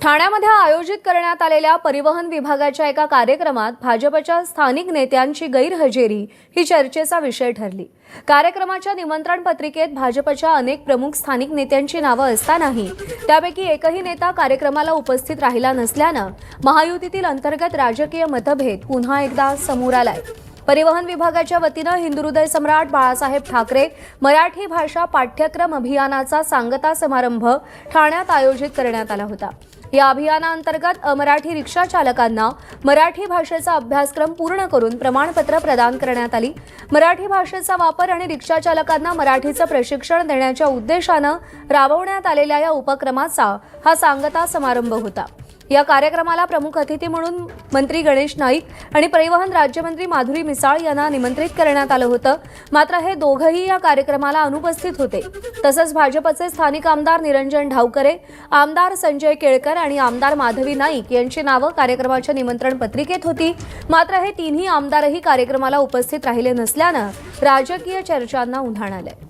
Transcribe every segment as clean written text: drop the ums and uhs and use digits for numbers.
ठाण्यामध्ये आयोजित करण्यात आलेल्या परिवहन विभागाच्या एका कार्यक्रमात भाजपच्या स्थानिक नेत्यांची गैरहजेरी ही चर्चेचा विषय ठरली। कार्यक्रमाच्या निमंत्रण पत्रिकेत भाजपच्या अनेक प्रमुख स्थानिक नेत्यांची नावे असतानाही त्यापैकी एकही नेता कार्यक्रमाला उपस्थित राहिला नसल्याने महायुतीतील अंतर्गत राजकीय मतभेद पुन्हा एकदा समोर आलाय। परिवहन विभागाच्या वतीने हिंदुहृदय सम्राट बाळासाहेब ठाकरे मराठी भाषा पाठ्यक्रम अभियानाचा सांगता समारंभ ठाण्यात आयोजित करण्यात आला होता। या अभियानांतर्गत अमराठी रिक्षा चालकांना मराठी भाषेचा अभ्यासक्रम पूर्ण करून प्रमाणपत्र प्रदान करण्यात आली। मराठी भाषेचा वापर आणि रिक्षा चालकांना मराठीचे प्रशिक्षण देण्याच्या उद्देशाने राबवण्यात आलेल्या या उपक्रमाचा हा सांगता समारंभ होता। या कार्यक्रमाला प्रमुख अतिथी म्हणून मंत्री गणेश नाईक आणि परिवहन राज्यमंत्री माधुरी मिसाळ यांना निमंत्रित करण्यात आलं होतं। मात्र हे दोघंही या कार्यक्रमाला अनुपस्थित होते। तसंच भाजपचे स्थानिक आमदार निरंजन ढावकरे, आमदार संजय केळकर आणि आमदार माधवी नाईक यांची नावे कार्यक्रमाच्या निमंत्रण पत्रिकेत होती। मात्र हे तिन्ही आमदारही कार्यक्रमाला उपस्थित राहिले नसल्याने राजकीय चर्चांना उधाण आले।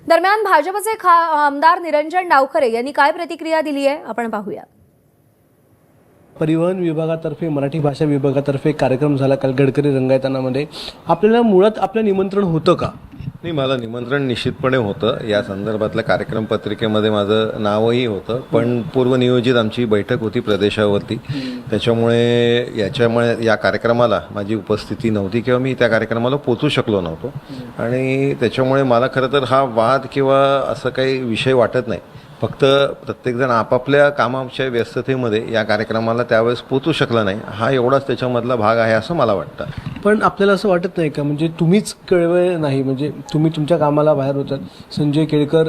दरम्यान भाजपचे आमदार निरंजन डावखरे यांनी काय प्रतिक्रिया दिली आहे आपण पाहूया। परिवहन विभागातर्फे मराठी भाषा विभागातर्फे कार्यक्रम झाला काल गडकरी रंगायतानामध्ये। आपल्याला मुळात आपलं निमंत्रण होतं का? नाही, मला निमंत्रण निश्चितपणे होतं। या संदर्भातल्या कार्यक्रम पत्रिकेमध्ये माझं नावही होतं, पण पूर्वनियोजित आमची बैठक होती प्रदेशावरती, त्याच्यामुळे या कार्यक्रमाला माझी उपस्थिती नव्हती किंवा मी त्या कार्यक्रमाला पोचू शकलो नव्हतो। आणि त्याच्यामुळे मला खरं तर हा वाद किंवा असं काही विषय वाटत नाही। फक्त प्रत्येकजण आपापल्या कामाच्या व्यस्ततेमध्ये या कार्यक्रमाला त्यावेळेस पोचू शकला नाही, हा एवढाच त्याच्यामधला भाग आहे असं मला वाटतं। पण आपल्याला असं वाटत नाही का, म्हणजे तुम्हीच कळवळ नाही, म्हणजे तुम्ही तुमच्या कामाला बाहेर होतात, संजय केळकर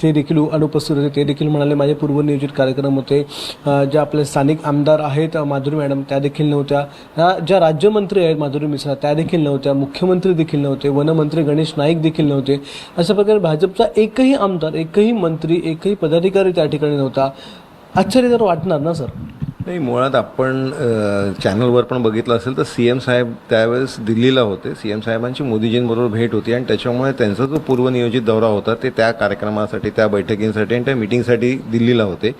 ते देखील अनुपस्थित होते, ते देखील म्हणाले माझे पूर्वनियोजित कार्यक्रम होते। ज्या आपले स्थानिक आमदार आहेत माधुरी मॅडम त्या देखील नव्हत्या, ज्या राज्यमंत्री आहेत माधुरी मिसाळ त्या देखील नव्हत्या, मुख्यमंत्री देखील नव्हते, वनमंत्री गणेश नाईक देखील नव्हते। अशा प्रकारे भाजपचा एकही आमदार, एकही मंत्री, एकही पदाधिकारी त्या ठिकाणी नव्हता। आश्चर्य तर वाटणार ना सर? नाही, मुळात आपण चॅनलवर पण बघितलं असेल तर CM साहेब त्यावेळेस दिल्लीला होते। CM साहेबांची मोदीजींबरोबर भेट होती आणि त्याच्यामुळे त्यांचा जो पूर्वनियोजित दौरा होता ते त्या कार्यक्रमासाठी, त्या बैठकींसाठी आणि त्या मिटिंगसाठी दिल्लीला होते।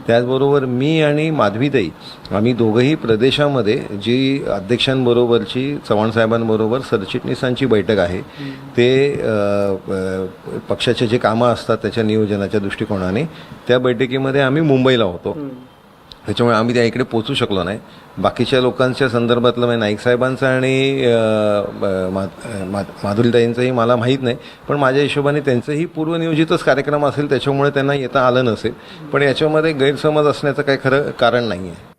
त्याचबरोबर मी आणि माधवीताई आम्ही दोघंही प्रदेशामध्ये जी अध्यक्षांबरोबरची चव्हाण साहेबांबरोबर सरचिटणीसांची बैठक आहे ते पक्षाचे जे कामं असतात त्याच्या नियोजनाच्या दृष्टिकोनाने त्या बैठकीमध्ये आम्ही मुंबईला होतो, त्याच्यामुळे आम्ही त्या इकडे पोचू शकलो नाही। बाकीच्या लोकांच्या संदर्भातलं म्हणजे नाईक साहेबांचं आणि माधुरीताईंचंही मला माहीत नाही, पण माझ्या हिशोबाने त्यांचंही पूर्वनियोजितच कार्यक्रम असेल त्याच्यामुळे त्यांना येता आलं नसेल, पण याच्यामध्ये गैरसमज असण्याचं काही खरं कारण नाही आहे।